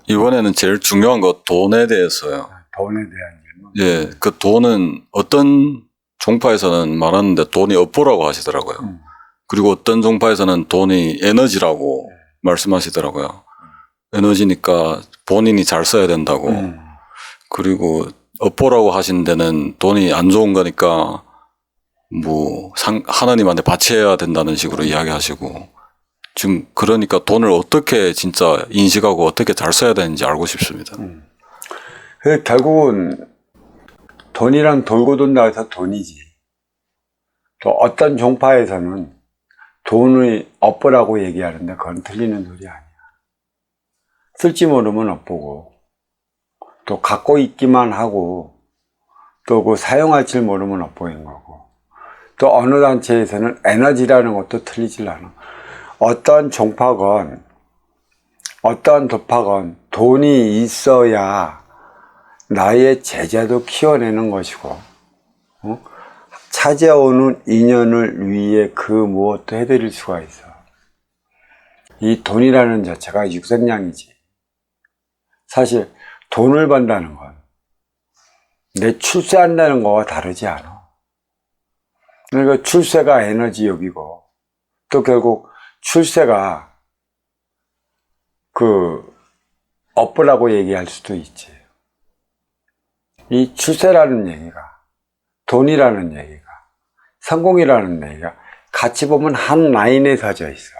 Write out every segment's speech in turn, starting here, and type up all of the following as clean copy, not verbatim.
이번에는 제일 중요한 거 돈에 대해서요. 돈에 대한 질문. 예, 그 돈은 어떤 종파에서는 말하는데 돈이 업보라고 하시더라고요. 그리고 어떤 종파에서는 돈이 에너지라고 말씀하시더라고요. 에너지니까 본인이 잘 써야 된다고. 그리고 업보라고 하신 데는 돈이 안 좋은 거니까 뭐 하나님한테 바쳐야 된다는 식으로 이야기하시고, 지금 그러니까 돈을 어떻게 진짜 인식하고 어떻게 잘 써야 되는지 알고 싶습니다. 결국은 돈이란 돌고 돈다 해서 돈이지. 또 어떤 종파에서는 돈의 업보라고 얘기하는데 그건 틀리는 소리 아니야. 쓸지 모르면 업보고, 또 갖고 있기만 하고, 또 그 사용할 줄 모르면 업보인 거고, 또 어느 단체에서는 에너지라는 것도 틀리질 않아. 어떤 종파건 어떤 도파건 돈이 있어야 나의 제자도 키워내는 것이고, 찾아오는 인연을 위해 그 무엇도 해드릴 수가 있어. 이 돈이라는 자체가 육생량이지. 사실 돈을 번다는 건 내 출세한다는 거와 다르지 않아. 그러니까 출세가 에너지욕이고, 또 결국 출세가 업보라고 얘기할 수도 있지. 이 출세라는 얘기가, 돈이라는 얘기가, 성공이라는 얘기가 같이 보면 한 라인에 서져 있어.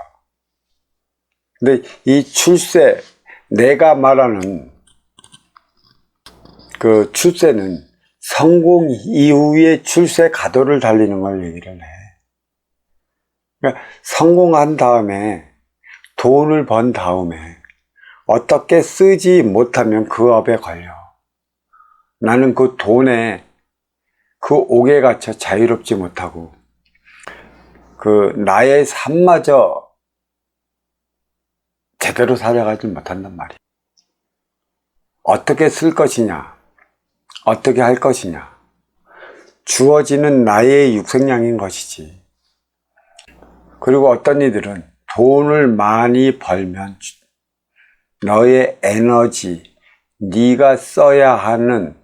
근데 이 출세, 내가 말하는 그 출세는 성공 이후의 출세 가도를 달리는 걸 얘기를 해. 그러니까 성공한 다음에, 돈을 번 다음에 어떻게 쓰지 못하면 그 업에 걸려. 나는 그 돈에 그 옥에 갇혀 자유롭지 못하고 나의 삶마저 제대로 살아가지 못한단 말이야. 어떻게 쓸 것이냐, 어떻게 할 것이냐, 주어지는 나의 육생량인 것이지. 그리고 어떤 이들은 돈을 많이 벌면 너의 에너지, 네가 써야 하는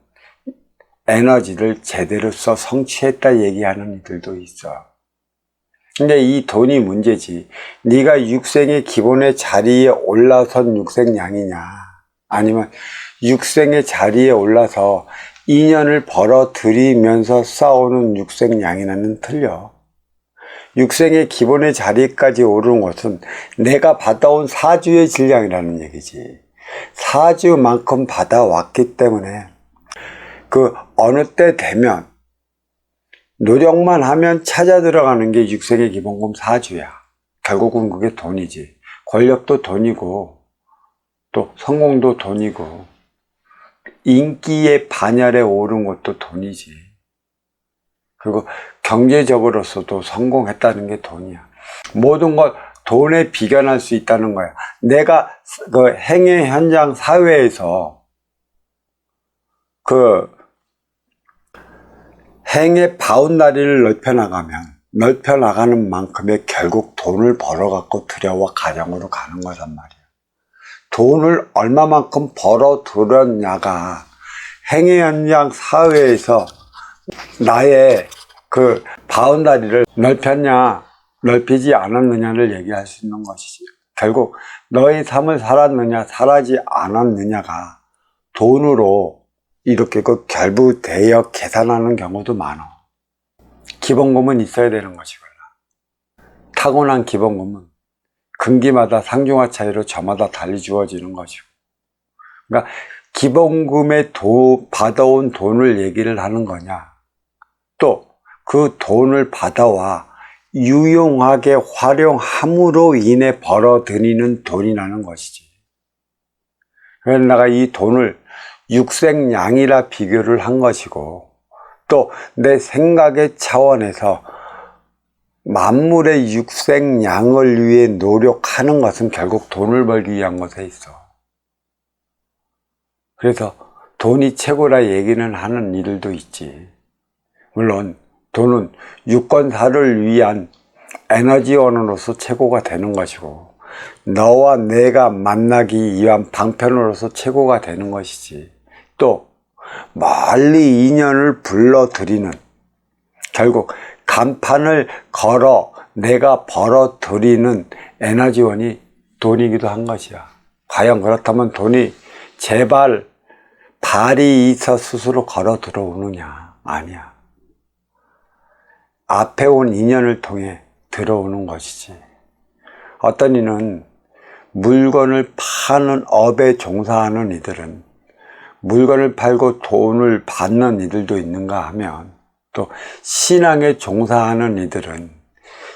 에너지를 제대로 써 성취했다 얘기하는 이들도 있어. 근데 이 돈이 문제지. 네가 육생의 기본의 자리에 올라선 육생량이냐, 아니면 육생의 자리에 올라서 인연을 벌어들이면서 쌓아오는 육생량이냐는 틀려. 육생의 기본의 자리까지 오르는 것은 내가 받아온 사주의 질량이라는 얘기지. 사주만큼 받아왔기 때문에 어느 때 되면 노력만 하면 찾아 들어가는 게 육생의 기본금 사주야. 결국은 그게 돈이지. 권력도 돈이고, 또 성공도 돈이고, 인기의 반열에 오른 것도 돈이지. 그리고 경제적으로서도 성공했다는 게 돈이야. 모든 걸 돈에 비견할 수 있다는 거야. 내가 행의 현장 사회에서 행의 바운다리를 넓혀나가는 만큼의 결국 돈을 벌어갖고 들여와 가정으로 가는 거란 말이야. 돈을 얼마만큼 벌어들였냐가 행의 현장 사회에서 나의 바운다리를 넓혔냐, 넓히지 않았느냐를 얘기할 수 있는 것이지. 결국 너의 삶을 살았느냐, 살아지 않았느냐가 돈으로 이렇게 결부되어 계산하는 경우도 많아. 기본금은 있어야 되는 것이거나, 타고난 기본금은 금기마다 상중하 차이로 저마다 달리 주어지는 것이고, 그러니까 기본금에 받아온 돈을 얘기를 하는 거냐, 또 그 돈을 받아와 유용하게 활용함으로 인해 벌어들이는 돈이라는 것이지. 그래서 내가 이 돈을 육생량이라 비교를 한 것이고, 또 내 생각의 차원에서 만물의 육생량을 위해 노력하는 것은 결국 돈을 벌기 위한 것에 있어. 그래서 돈이 최고라 얘기는 하는 이들도 있지. 물론 돈은 유권사를 위한 에너지원으로서 최고가 되는 것이고, 너와 내가 만나기 위한 방편으로서 최고가 되는 것이지. 또 멀리 인연을 불러들이는, 결국 간판을 걸어 내가 벌어들이는 에너지원이 돈이기도 한 것이야. 과연 그렇다면 돈이 제발 발이 있어 스스로 걸어 들어오느냐? 아니야. 앞에 온 인연을 통해 들어오는 것이지. 어떤 이는 물건을 파는 업에 종사하는 이들은 물건을 팔고 돈을 받는 이들도 있는가 하면, 또 신앙에 종사하는 이들은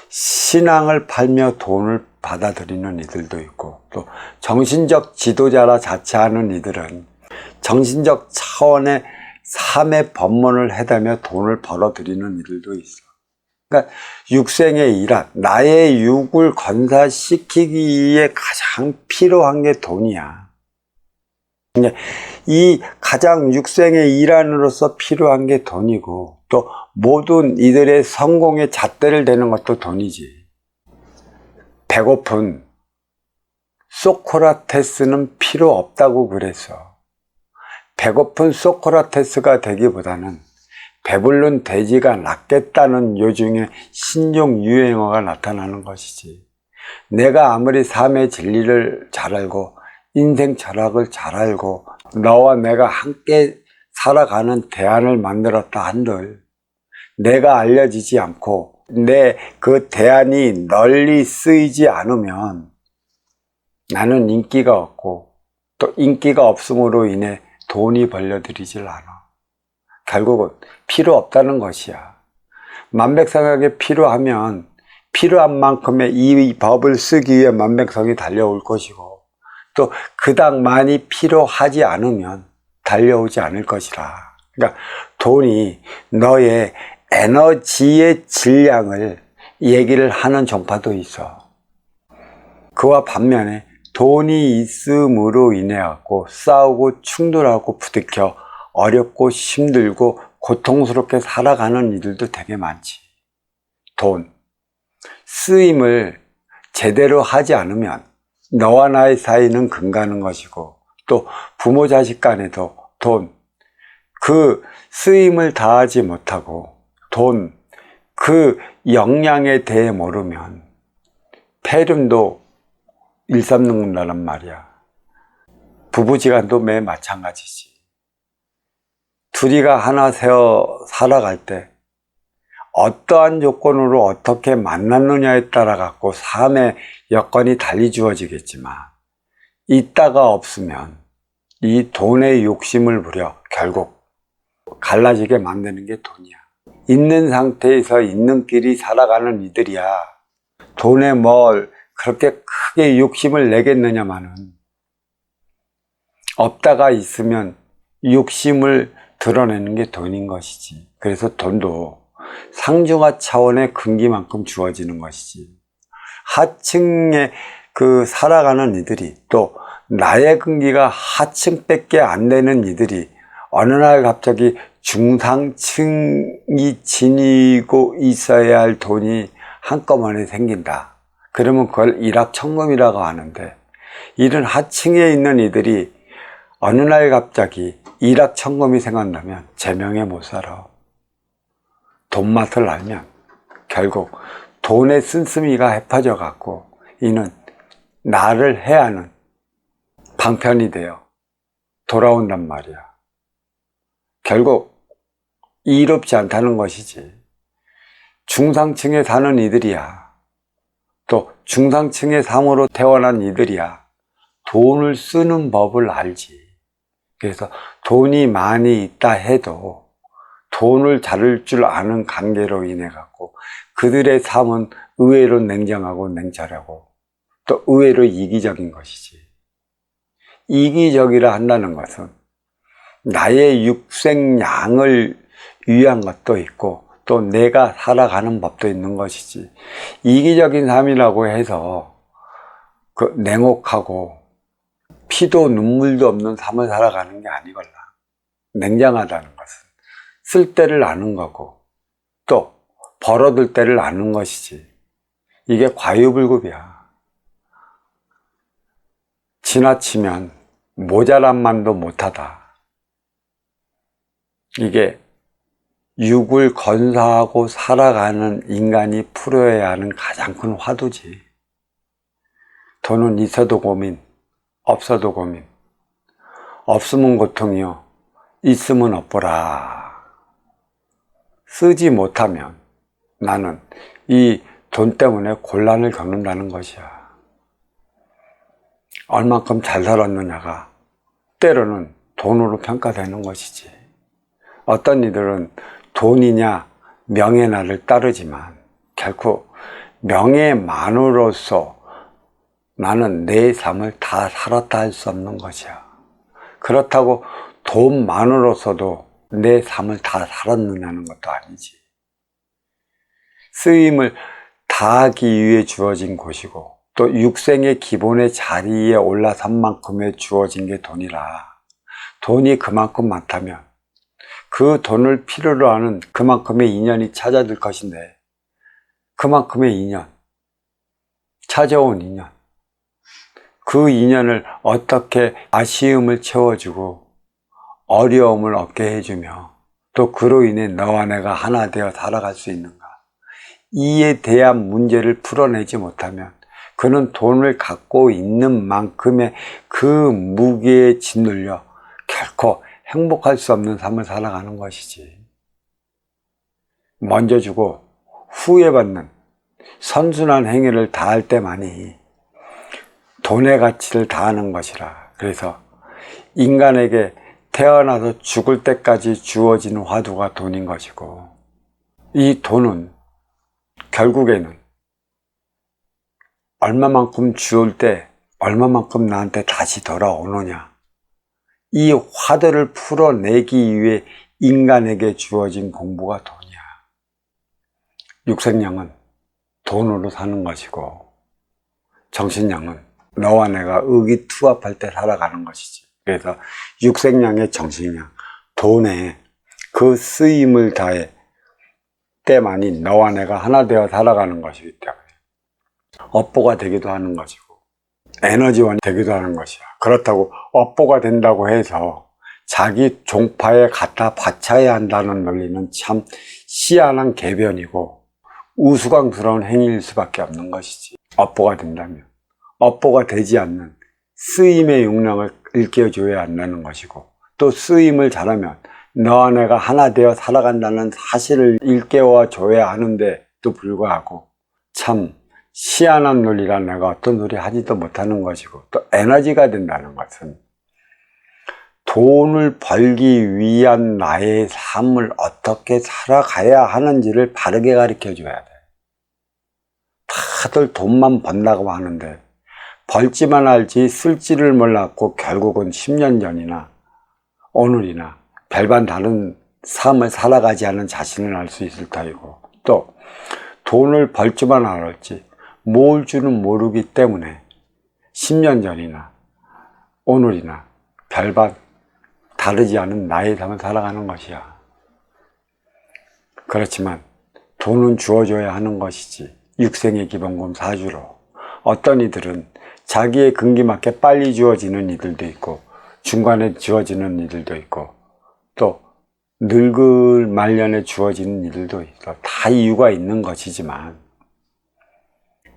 신앙을 팔며 돈을 받아들이는 이들도 있고, 또 정신적 지도자라 자처하는 이들은 정신적 차원의 삶의 법문을 해대며 돈을 벌어들이는 이들도 있어. 그러니까 육생의 일환, 나의 육을 건사시키기 위해 가장 필요한 게 돈이야. 이 가장 육생의 일환으로서 필요한 게 돈이고, 또 모든 이들의 성공의 잣대를 대는 것도 돈이지. 배고픈 소크라테스는 필요 없다고 그랬어. 배고픈 소크라테스가 되기보다는 배불른 돼지가 낫겠다는 요즘의 신종 유행어가 나타나는 것이지. 내가 아무리 삶의 진리를 잘 알고 인생 철학을 잘 알고 너와 내가 함께 살아가는 대안을 만들었다 한들, 내가 알려지지 않고 내 그 대안이 널리 쓰이지 않으면 나는 인기가 없고, 또 인기가 없음으로 인해 돈이 벌려들이질 않아. 결국은 필요 없다는 것이야. 만백성에게 필요하면 필요한 만큼의 이 법을 쓰기 위해 만백성이 달려올 것이고, 또 그닥 많이 필요하지 않으면 달려오지 않을 것이라. 그러니까 돈이 너의 에너지의 질량을 얘기를 하는 종파도 있어. 그와 반면에 돈이 있음으로 인해 갖고 싸우고 충돌하고 부딪혀 어렵고 힘들고 고통스럽게 살아가는 이들도 되게 많지. 돈, 쓰임을 제대로 하지 않으면 너와 나의 사이는 금가는 것이고, 또 부모 자식 간에도 돈, 그 쓰임을 다하지 못하고 돈, 그 역량에 대해 모르면 폐륜도 일삼는다란 말이야. 부부지간도 매 마찬가지지. 둘이가 하나 세워 살아갈 때 어떠한 조건으로 어떻게 만났느냐에 따라 갖고 삶의 여건이 달리 주어지겠지만, 있다가 없으면 이 돈의 욕심을 부려 결국 갈라지게 만드는 게 돈이야. 있는 상태에서 있는 길이 살아가는 이들이야 돈에 뭘 그렇게 크게 욕심을 내겠느냐마는, 없다가 있으면 욕심을 드러내는 게 돈인 것이지. 그래서 돈도 상중하 차원의 근기만큼 주어지는 것이지. 하층에 살아가는 이들이, 또 나의 근기가 하층밖에 안 되는 이들이 어느 날 갑자기 중상층이 지니고 있어야 할 돈이 한꺼번에 생긴다. 그러면 그걸 일확천금이라고 하는데, 이런 하층에 있는 이들이 어느 날 갑자기 일확천금이 생각나면 제명에 못 살아. 돈 맛을 알면 결국 돈의 씀씀이가 헤파져 갖고 이는 나를 해하는 방편이 되어 돌아온단 말이야. 결국 이롭지 않다는 것이지. 중상층에 사는 이들이야, 또 중상층의 삶으로 태어난 이들이야 돈을 쓰는 법을 알지. 그래서 돈이 많이 있다 해도 돈을 다룰 줄 아는 관계로 인해 갖고 그들의 삶은 의외로 냉정하고 냉철하고 또 의외로 이기적인 것이지. 이기적이라 한다는 것은 나의 육생양을 위한 것도 있고 또 내가 살아가는 법도 있는 것이지, 이기적인 삶이라고 해서 냉혹하고 피도 눈물도 없는 삶을 살아가는 게 아니걸라. 냉정하다는 것은 쓸 때를 아는 거고 또 벌어들 때를 아는 것이지. 이게 과유불급이야. 지나치면 모자란만도 못하다. 이게 육을 건사하고 살아가는 인간이 풀어야 하는 가장 큰 화두지. 돈은 있어도 고민, 없어도 고민. 없으면 고통이요, 있으면 없보라. 쓰지 못하면 나는 이 돈 때문에 곤란을 겪는다는 것이야. 얼만큼 잘 살았느냐가 때로는 돈으로 평가되는 것이지. 어떤 이들은 돈이냐 명예나를 따르지만 결코 명예만으로서 나는 내 삶을 다 살았다 할 수 없는 것이야. 그렇다고 돈만으로서도 내 삶을 다 살았느냐는 것도 아니지. 쓰임을 다하기 위해 주어진 곳이고 또 육생의 기본의 자리에 올라선 만큼에 주어진 게 돈이라. 돈이 그만큼 많다면 그 돈을 필요로 하는 그만큼의 인연이 찾아들 것인데, 그만큼의 인연, 찾아온 인연, 그 인연을 어떻게 아쉬움을 채워주고 어려움을 얻게 해주며 또 그로 인해 너와 내가 하나 되어 살아갈 수 있는가, 이에 대한 문제를 풀어내지 못하면 그는 돈을 갖고 있는 만큼의 그 무게에 짓눌려 결코 행복할 수 없는 삶을 살아가는 것이지. 먼저 주고 후에 받는 선순환 행위를 다할 때만이 돈의 가치를 다하는 것이라. 그래서 인간에게 태어나서 죽을 때까지 주어지는 화두가 돈인 것이고, 이 돈은 결국에는 얼마만큼 주올 때 얼마만큼 나한테 다시 돌아오느냐, 이 화두를 풀어내기 위해 인간에게 주어진 공부가 돈이야. 육생량은 돈으로 사는 것이고 정신량은 너와 내가 의기투합할 때 살아가는 것이지. 그래서 육생량의 정신량, 돈에 그 쓰임을 다해 때만이 너와 내가 하나 되어 살아가는 것이기 때문에 업보가 되기도 하는 것이고 에너지원이 되기도 하는 것이야. 그렇다고 업보가 된다고 해서 자기 종파에 갖다 바쳐야 한다는 논리는 참 희한한 개변이고 우스꽝스러운 행위일 수밖에 없는 것이지. 업보가 된다면 업보가 되지 않는 쓰임의 용량을 일깨워줘야 한다는 것이고, 또 쓰임을 잘하면 너와 내가 하나 되어 살아간다는 사실을 일깨워줘야 하는데도 불구하고 참 희한한 논리라 내가 어떤 소리 하지도 못하는 것이고, 또 에너지가 된다는 것은 돈을 벌기 위한 나의 삶을 어떻게 살아가야 하는지를 바르게 가르쳐 줘야 돼. 다들 돈만 번다고 하는데 벌지만 알지 쓸지를 몰랐고 결국은 10년 전이나 오늘이나 별반 다른 삶을 살아가지 않은 자신을 알 수 있을 터이고, 또 돈을 벌지만 알았지 뭘 줄은 모르기 때문에 10년 전이나 오늘이나 별반 다르지 않은 나의 삶을 살아가는 것이야. 그렇지만 돈은 주어줘야 하는 것이지. 육생의 기본금 4주로 어떤 이들은 자기의 근기 맞게 빨리 주어지는 이들도 있고 중간에 주어지는 이들도 있고 또 늙을 말년에 주어지는 이들도 있어. 다 이유가 있는 것이지만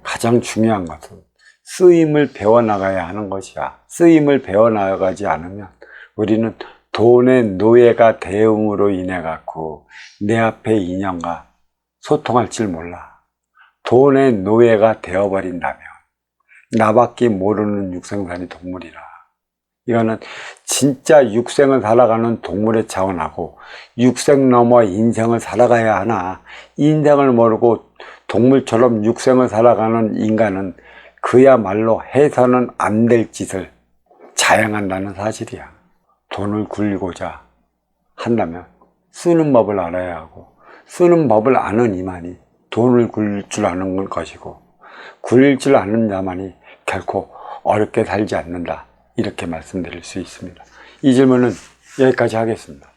가장 중요한 것은 쓰임을 배워나가야 하는 것이야. 쓰임을 배워나가지 않으면 우리는 돈의 노예가 되음으로 인해 갖고 내 앞의 인연과 소통할 줄 몰라. 돈의 노예가 되어버린다면 나밖에 모르는 육생산이 동물이라. 이거는 진짜 육생을 살아가는 동물의 차원하고 육생 넘어 인생을 살아가야 하나, 인생을 모르고 동물처럼 육생을 살아가는 인간은 그야말로 해서는 안 될 짓을 자행한다는 사실이야. 돈을 굴리고자 한다면 쓰는 법을 알아야 하고, 쓰는 법을 아는 이만이 돈을 굴릴 줄 아는 것이고, 굴릴 줄 아는 자만이 결코 어렵게 살지 않는다, 이렇게 말씀드릴 수 있습니다. 이 질문은 여기까지 하겠습니다.